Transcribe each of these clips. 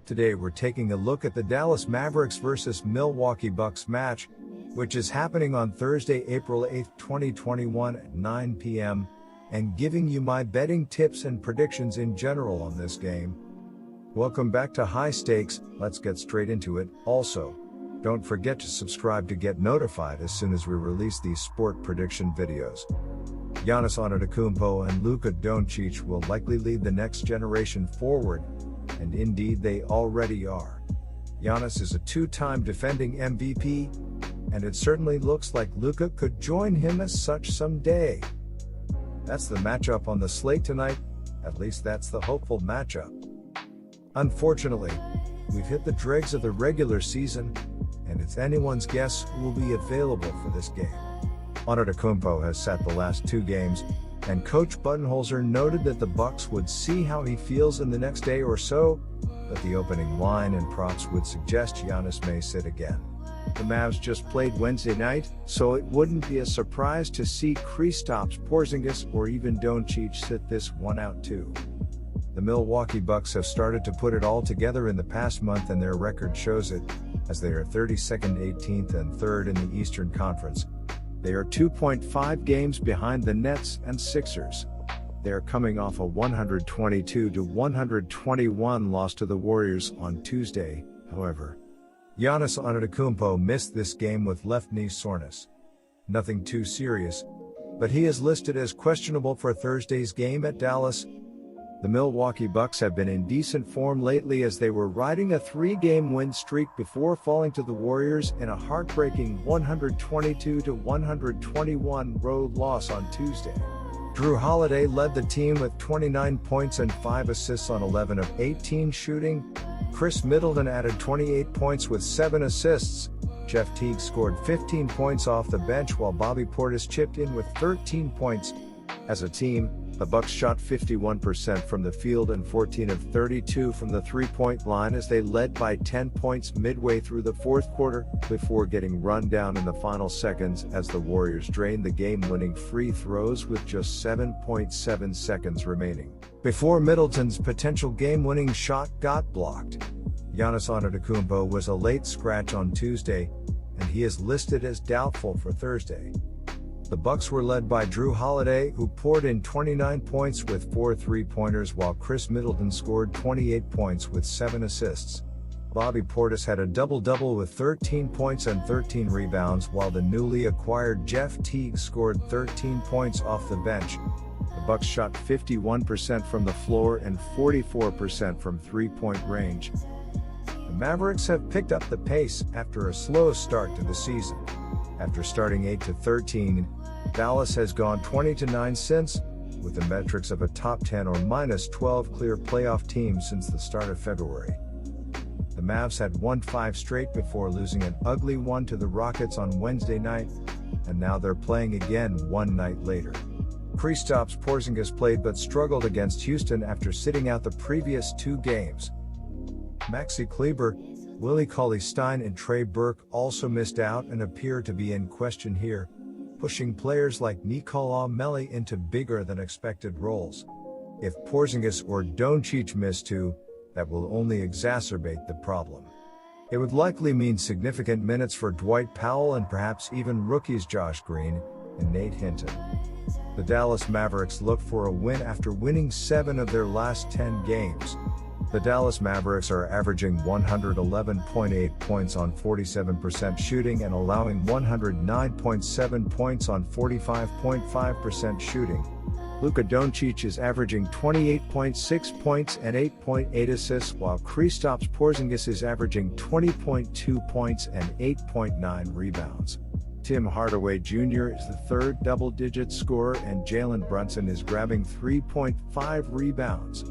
Today we're taking a look at the Dallas Mavericks vs Milwaukee Bucks match, which is happening on Thursday, April 8, 2021 at 9 p.m., and giving you my betting tips and predictions in general on this game. Welcome back to High Stakes. Let's get straight into it. Also, don't forget to subscribe to get notified as soon as we release these sport prediction videos. Giannis Antetokounmpo and Luka Doncic will likely lead the next generation forward, and indeed they already are. Giannis is a two-time defending MVP, and it certainly looks like Luka could join him as such someday. That's the matchup on the slate tonight, at least that's the hopeful matchup. Unfortunately, we've hit the dregs of the regular season, and it's anyone's guess who will be available for this game. Antetokounmpo has sat the last two games, and Coach Budenholzer noted that the Bucks would see how he feels in the next day or so, but the opening line and props would suggest Giannis may sit again. The Mavs just played Wednesday night, so it wouldn't be a surprise to see Kristaps Porzingis or even Doncic sit this one out too. The Milwaukee Bucks have started to put it all together in the past month, and their record shows it, as they are 32nd, 18th, and 3rd in the Eastern Conference. They are 2.5 games behind the Nets and Sixers. They are coming off a 122-121 loss to the Warriors on Tuesday, however. Giannis Antetokounmpo missed this game with left knee soreness. Nothing too serious, but he is listed as questionable for Thursday's game at Dallas. The Milwaukee Bucks have been in decent form lately, as they were riding a 3-game win streak before falling to the Warriors in a heartbreaking 122-121 road loss on Tuesday. Jrue Holiday led the team with 29 points and 5 assists on 11 of 18 shooting. Chris Middleton added 28 points with 7 assists. Jeff Teague scored 15 points off the bench, while Bobby Portis chipped in with 13 points. As a team, the Bucks shot 51% from the field and 14 of 32 from the three-point line, as they led by 10 points midway through the fourth quarter, before getting run down in the final seconds as the Warriors drained the game-winning free throws with just 7.7 seconds remaining, before Middleton's potential game-winning shot got blocked. Giannis Antetokounmpo was a late scratch on Tuesday, and he is listed as doubtful for Thursday. The Bucks were led by Jrue Holiday, who poured in 29 points with 4 three-pointers, while Chris Middleton scored 28 points with 7 assists. Bobby Portis had a double-double with 13 points and 13 rebounds, while the newly acquired Jeff Teague scored 13 points off the bench. The Bucks shot 51% from the floor and 44% from three-point range. The Mavericks have picked up the pace after a slow start to the season. After starting 8-13, Dallas has gone 20-9 since, with the metrics of a top 10 or -12 clear playoff team since the start of February. The Mavs had won 5 straight before losing an ugly one to the Rockets on Wednesday night, and now they're playing again one night later. Kristaps Porzingis played but struggled against Houston after sitting out the previous 2 games. Maxi Kleber, Willie Cauley-Stein and Trey Burke also missed out and appear to be in question here, pushing players like Nikola Melli into bigger-than-expected roles. If Porzingis or Doncic miss too, that will only exacerbate the problem. It would likely mean significant minutes for Dwight Powell and perhaps even rookies Josh Green and Nate Hinton. The Dallas Mavericks look for a win after winning 7 of their last 10 games. The Dallas Mavericks are averaging 111.8 points on 47% shooting and allowing 109.7 points on 45.5% shooting. Luka Doncic is averaging 28.6 points and 8.8 assists, while Kristaps Porzingis is averaging 20.2 points and 8.9 rebounds. Tim Hardaway Jr. is the 3rd double-digit scorer, and Jalen Brunson is grabbing 3.5 rebounds.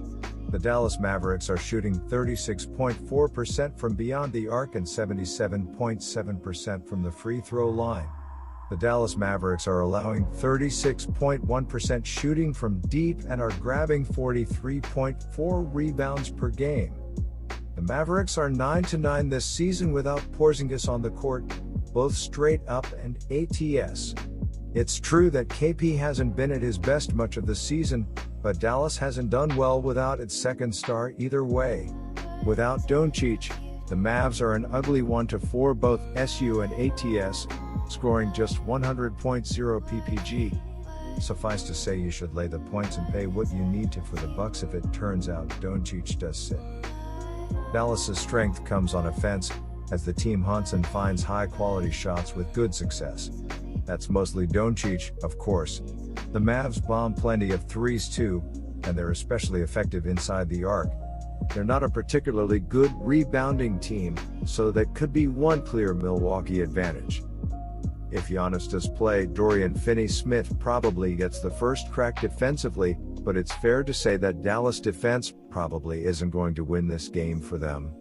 The Dallas Mavericks are shooting 36.4% from beyond the arc and 77.7% from the free throw line. The Dallas Mavericks are allowing 36.1% shooting from deep and are grabbing 43.4 rebounds per game. The Mavericks are 9-9 this season without Porzingis on the court, both straight up and ATS. It's true that KP hasn't been at his best much of the season, but Dallas hasn't done well without its second star either way. Without Doncic, the Mavs are an ugly 1-4 both SU and ATS, scoring just 100.0 ppg. Suffice to say you should lay the points and pay what you need to for the Bucks if it turns out Doncic does sit. Dallas's strength comes on offense, as the team hunts and finds high-quality shots with good success. That's mostly Doncic, of course. The Mavs bomb plenty of threes too, and they're especially effective inside the arc. They're not a particularly good rebounding team, so that could be one clear Milwaukee advantage. If Giannis does play, Dorian Finney-Smith probably gets the first crack defensively, but it's fair to say that Dallas defense probably isn't going to win this game for them.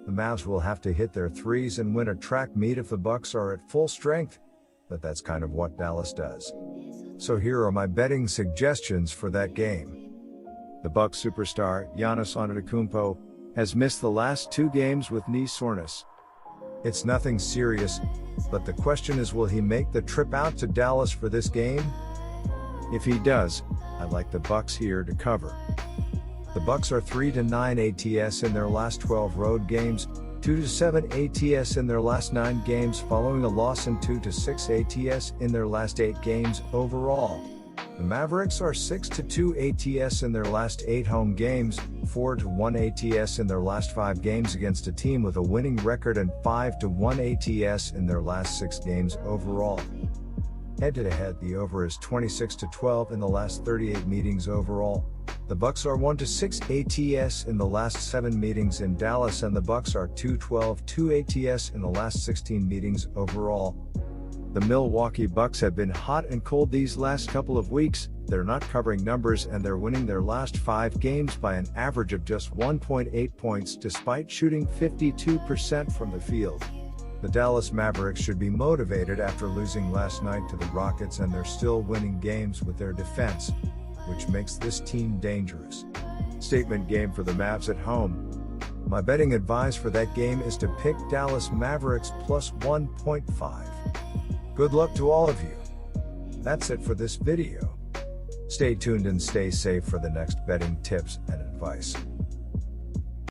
The Mavs will have to hit their threes and win a track meet if the Bucks are at full strength, but that's kind of what Dallas does. So here are my betting suggestions for that game. The Bucks superstar, Giannis Antetokounmpo, has missed the last 2 games with knee soreness. It's nothing serious, but the question is, will he make the trip out to Dallas for this game? If he does, I like the Bucks here to cover. The Bucks are 3-9 ATS in their last 12 road games, 2-7 ATS in their last 9 games following a loss, and 2-6 ATS in their last 8 games overall. The Mavericks are 6-2 ATS in their last 8 home games, 4-1 ATS in their last 5 games against a team with a winning record, and 5-1 ATS in their last 6 games overall. Head-to-head, the over is 26-12 in the last 38 meetings overall. The Bucks are 1-6 ATS in the last 7 meetings in Dallas, and the Bucks are 2-12 ATS in the last 16 meetings overall. The Milwaukee Bucks have been hot and cold these last couple of weeks. They're not covering numbers, and they're winning their last 5 games by an average of just 1.8 points despite shooting 52% from the field. The Dallas Mavericks should be motivated after losing last night to the Rockets, and they're still winning games with their defense, which makes this team dangerous. Statement game for the Mavs at home. My betting advice for that game is to pick Dallas Mavericks plus 1.5. Good luck to all of you. That's it for this video. Stay tuned and stay safe for the next betting tips and advice.